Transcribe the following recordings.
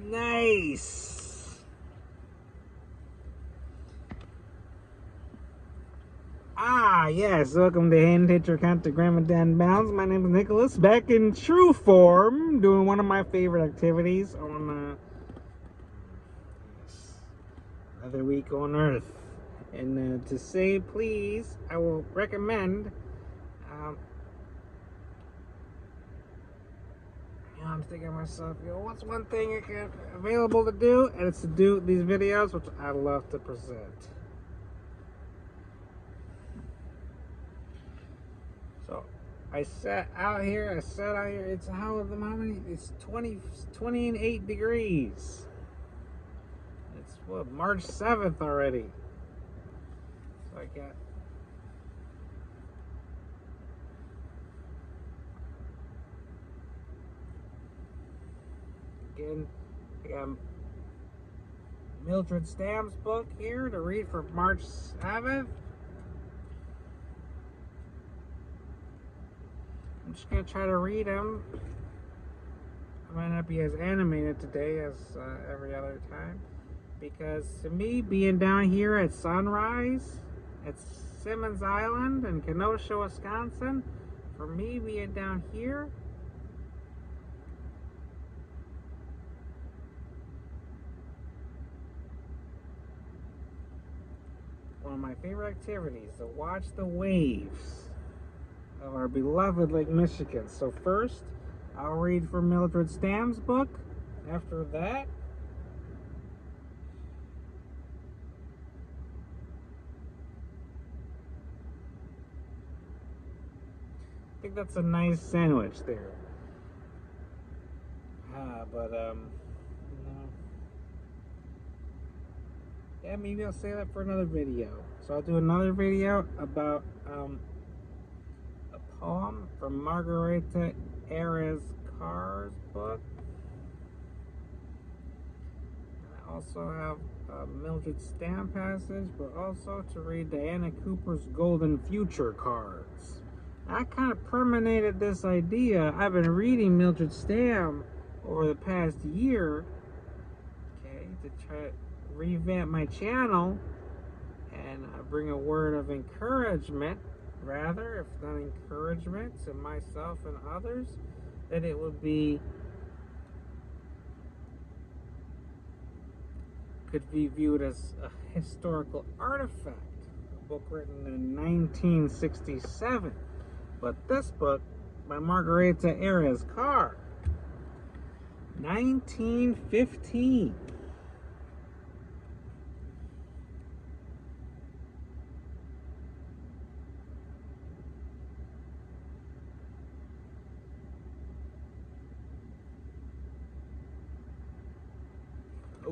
Nice. Yes. Welcome to Hand Hit Your Count to Grandma Dan Bounds. My name is Nicholas, back in true form, doing one of my favorite activities on another week on Earth. And to say please, I will recommend. I'm thinking to myself, what's one thing available to do? And it's to do these videos, which I love to present. So I sat out here. It's how many? It's 28 degrees. It's what, March 7th already. So I got. Again, I got Mildred Stamm's book here to read for March 7th. I'm just going to try to read them. I might not be as animated today as every other time. Because to me, being down here at sunrise at Simmons Island in Kenosha, Wisconsin, for me being down here, one of my favorite activities to watch the waves of our beloved Lake Michigan. So first, I'll read from Mildred Stamm's book. After that, I think that's a nice sandwich there. Yeah, maybe I'll save that for another video. So I'll do another video about a poem from Margareta Erez Carr's book. And I also have a Mildred Stamm passage, but also to read Diana Cooper's Golden Future cards. I kind of permeated this idea. I've been reading Mildred Stamm over the past year, okay, to try to revamp my channel and bring a word of encouragement, rather, if not encouragement, to myself and others, that it would be, could be viewed as a historical artifact, a book written in 1967. But this book by Margareta Erez Carr, 1915.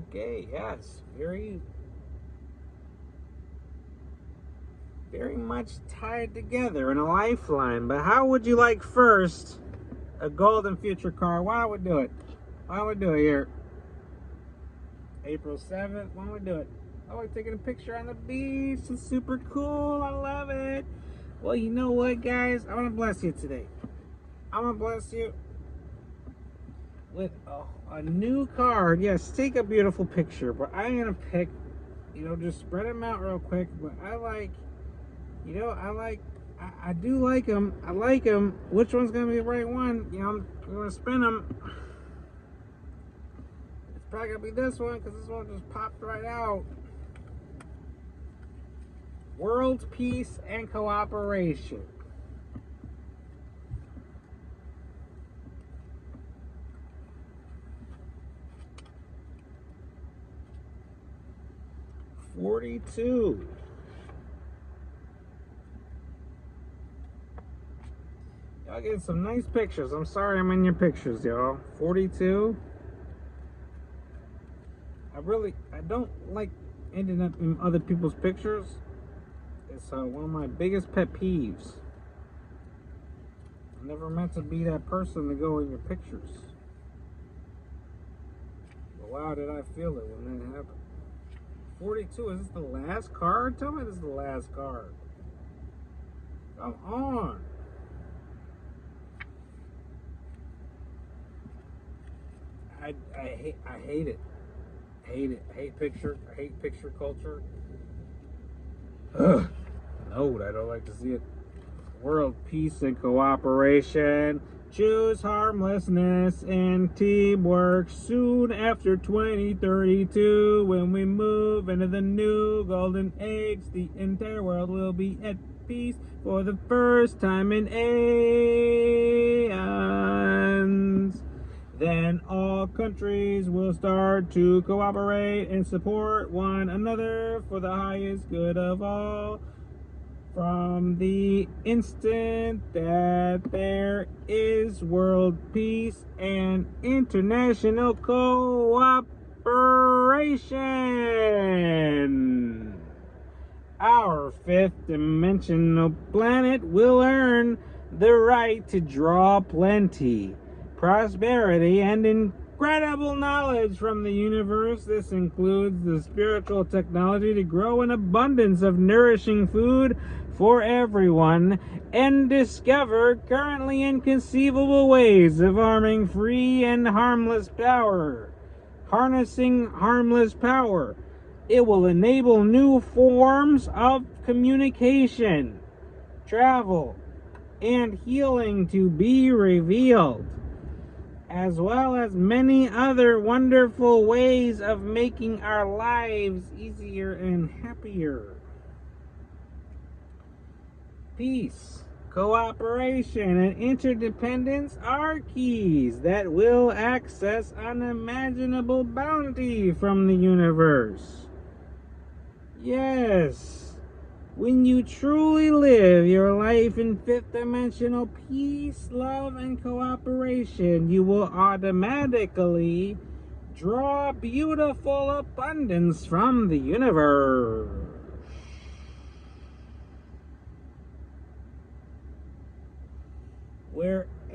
Okay, yes, very much tied together in a lifeline. But how would you like first a Golden Future card? Why don't we do it? Why don't we do it here? April 7th, why don't we do it? Oh, we're taking a picture on the beach. It's super cool. I love it. Well, you know what, guys? I'm going to bless you today. I'm going to bless you with a new card. Yes, take a beautiful picture. But I'm going to pick, just spread them out real quick. But I like, I do like them. I like them. Which one's going to be the right one? I'm going to spin them. It's probably going to be this one because this one just popped right out. World Peace and Cooperation. $42. Y'all getting some nice pictures. I'm sorry I'm in your pictures, y'all. 42. I don't like ending up in other people's pictures. It's one of my biggest pet peeves. I'm never meant to be that person to go in your pictures. But wow, did I feel it when that happened. 42, is this the last card? Tell me this is the last card. Come on. I hate it. Hate it. I hate picture culture. Ugh. No, I don't like to see it. World peace and cooperation. Choose harmlessness and teamwork soon after 2032. When we move into the new golden age, the entire world will be at peace for the first time in aeons. Then all countries will start to cooperate and support one another for the highest good of all. From the instant that there is world peace and international cooperation, our fifth dimensional planet will earn the right to draw plenty, prosperity, and incredible knowledge from the universe. This includes the spiritual technology to grow an abundance of nourishing food for everyone and discover currently inconceivable ways of harnessing free and harmless power. Harnessing harmless power. It will enable new forms of communication, travel, and healing to be revealed, as well as many other wonderful ways of making our lives easier and happier. Peace, cooperation, and interdependence are keys that will access unimaginable bounty from the universe. Yes, when you truly live your life in fifth dimensional peace, love, and cooperation, you will automatically draw beautiful abundance from the universe.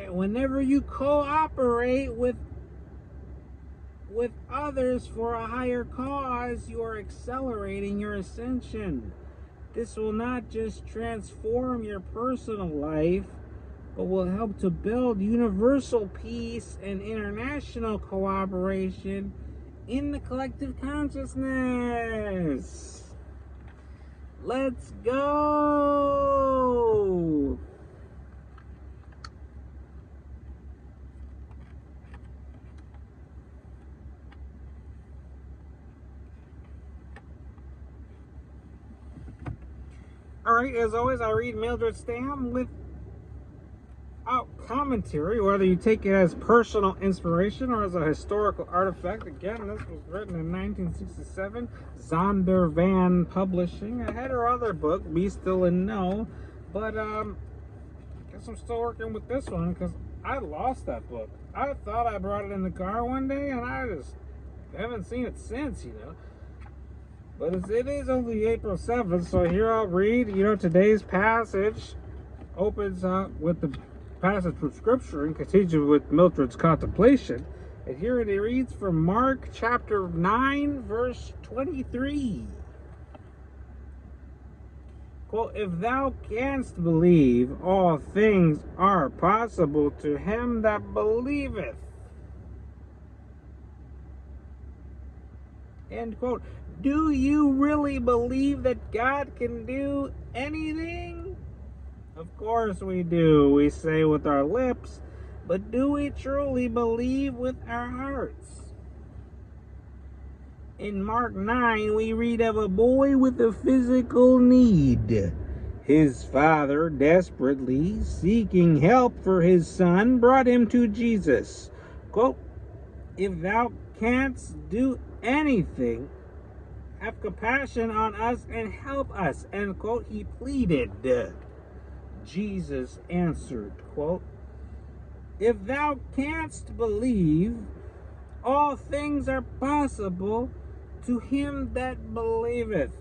Whenever you cooperate with others for a higher cause, you are accelerating your ascension. This will not just transform your personal life, but will help to build universal peace and international cooperation in the collective consciousness. Let's go! Alright, as always, I read Mildred Stamm without commentary, whether you take it as personal inspiration or as a historical artifact. Again, this was written in 1967, Zondervan Publishing. I had her other book, Be Still and Know, but I guess I'm still working with this one because I lost that book. I thought I brought it in the car one day, and I just haven't seen it since, you know. But it is only April 7th, so here I'll read. Today's passage opens up with the passage from Scripture and continues with Mildred's contemplation. And here it reads from Mark chapter 9, verse 23. Quote, "If thou canst believe, all things are possible to him that believeth." End quote. Do you really believe that God can do anything? Of course we do. We say with our lips, but do we truly believe with our hearts? In Mark 9, we read of a boy with a physical need. His father, desperately seeking help for his son, brought him to Jesus. Quote, "If thou canst do anything, have compassion on us and help us," end quote, he pleaded. Jesus answered, quote, "If thou canst believe, all things are possible to him that believeth,"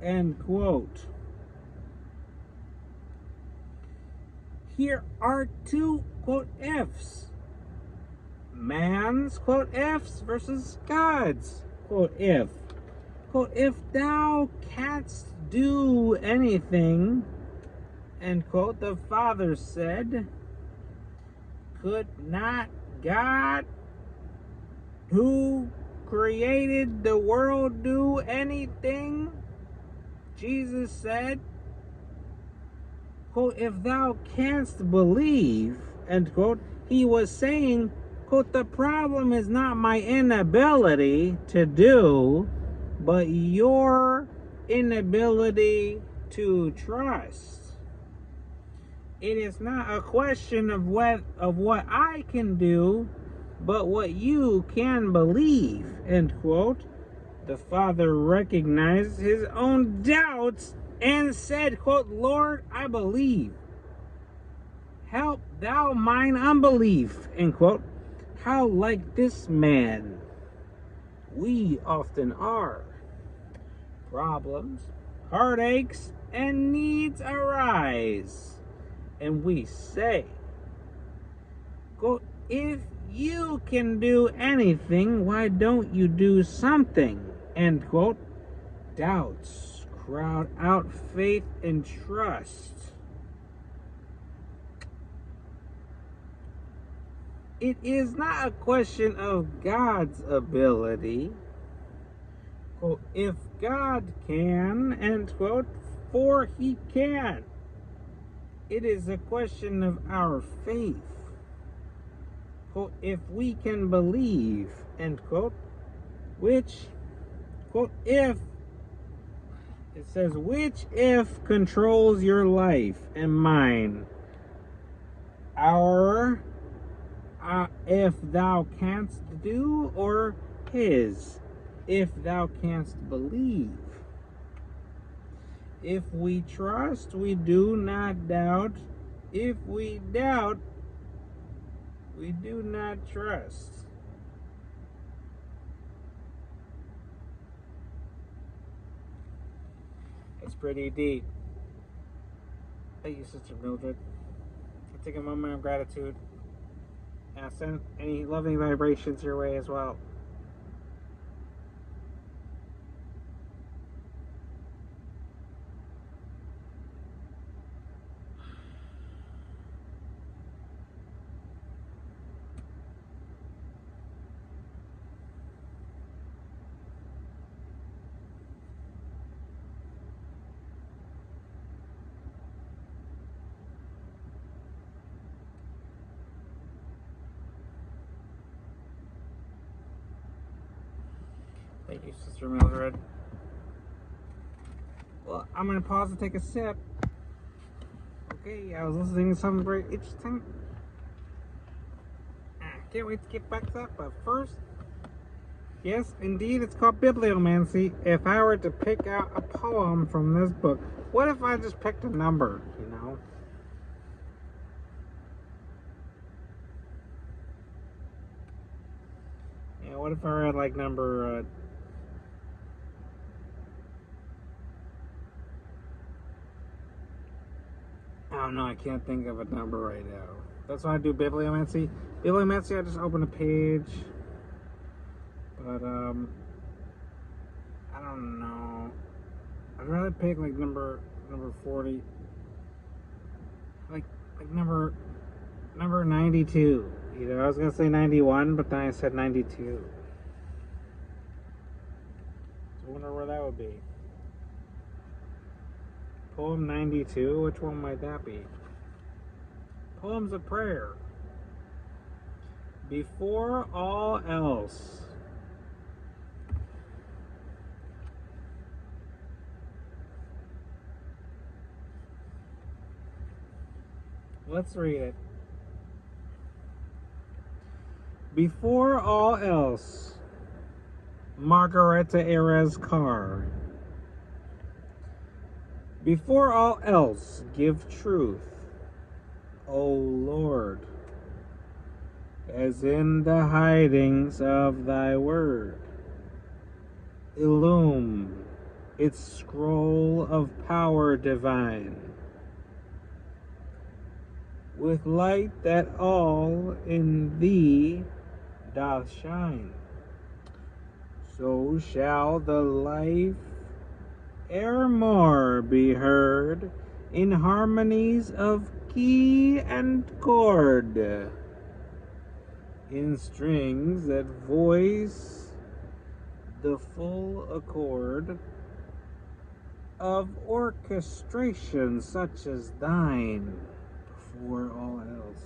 end quote. Here are two, quote, ifs. Man's, quote, ifs versus God's, quote, if. Quote, "If thou canst do anything," end quote, the Father said, "could not God who created the world do anything? Jesus said, quote, if thou canst believe, end quote, he was saying, quote, the problem is not my inability to do, but your inability to trust. It is not a question of what I can do, but what you can believe, end quote. The father recognized his own doubts and said, quote, Lord, I believe. Help thou mine unbelief, end quote. How like this man we often are. Problems, heartaches, and needs arise. And we say, quote, if you can do anything, why don't you do something? End quote. Doubts crowd out faith and trust. It is not a question of God's ability. Quote, if God can, end quote, for he can. It is a question of our faith. Quote, if we can believe, end quote, which, quote, if, it says, which if controls your life and mine, our, if thou canst do, or his, if thou canst believe. If we trust, we do not doubt. If we doubt, we do not trust. It's pretty deep. Thank you, Sister Mildred. I take a moment of gratitude. And I send any loving vibrations your way as well. Thank you, Sister Mildred. Well, I'm going to pause and take a sip. Okay, I was listening to something very interesting. Can't wait to get back to that, but first, yes, indeed, it's called bibliomancy. If I were to pick out a poem from this book, what if I just picked a number, you know? Yeah, what if I read like number... I don't know, I can't think of a number right now. That's why I do bibliomancy. Bibliomancy, I just open a page. But, I don't know. I'd rather pick like number 40. Like number 92. You know, I was gonna say 91, but then I said 92. I wonder where that would be. Poem 92, which one might that be? Poems of prayer. Before all else. Let's read it. Before all else, Margareta Erez Carr. Before all else, give truth, O Lord, as in the hidings of thy word. Illume its scroll of power divine, with light that all in thee doth shine. So shall the life ere more be heard in harmonies of key and chord, in strings that voice the full accord of orchestration such as thine before all else.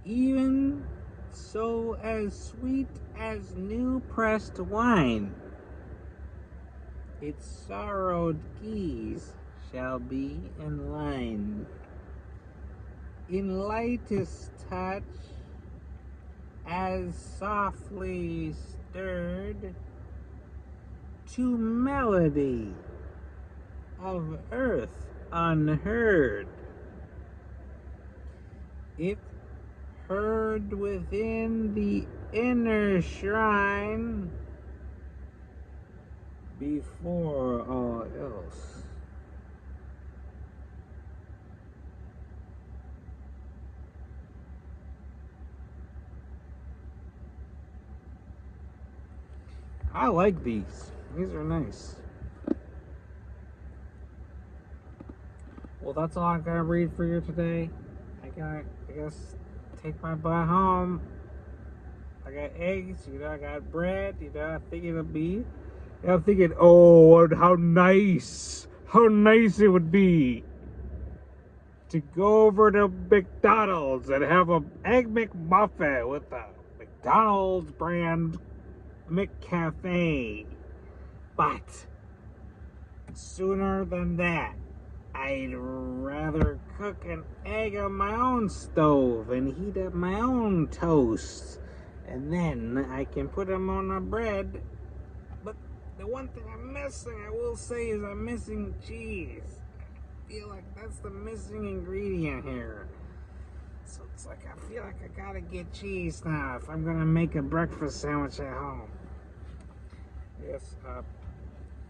Even so as sweet as new pressed wine, its sorrowed keys shall be in line. In lightest touch, as softly stirred to melody of earth unheard. If heard within the inner shrine, before all else. I like these. These are nice. Well, that's all I gotta read for you today. I guess, take my butt home. I got eggs, I got bread, I think it'll be. I'm thinking, oh, how nice it would be to go over to McDonald's and have a Egg McMuffin with a McDonald's brand McCafe. But sooner than that, I'd rather cook an egg on my own stove and heat up my own toast. And then I can put them on a bread. But the one thing I'm missing, I will say, is I'm missing cheese. I feel like that's the missing ingredient here. So it's like, I feel like I gotta get cheese now if I'm gonna make a breakfast sandwich at home. Yes,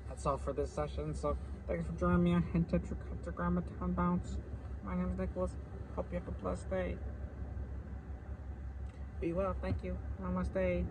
that's all for this session. So thanks for joining me on Tetragrammaton Bounce. My name is Nicholas. Hope you have a blessed day. Be well, thank you. Namaste.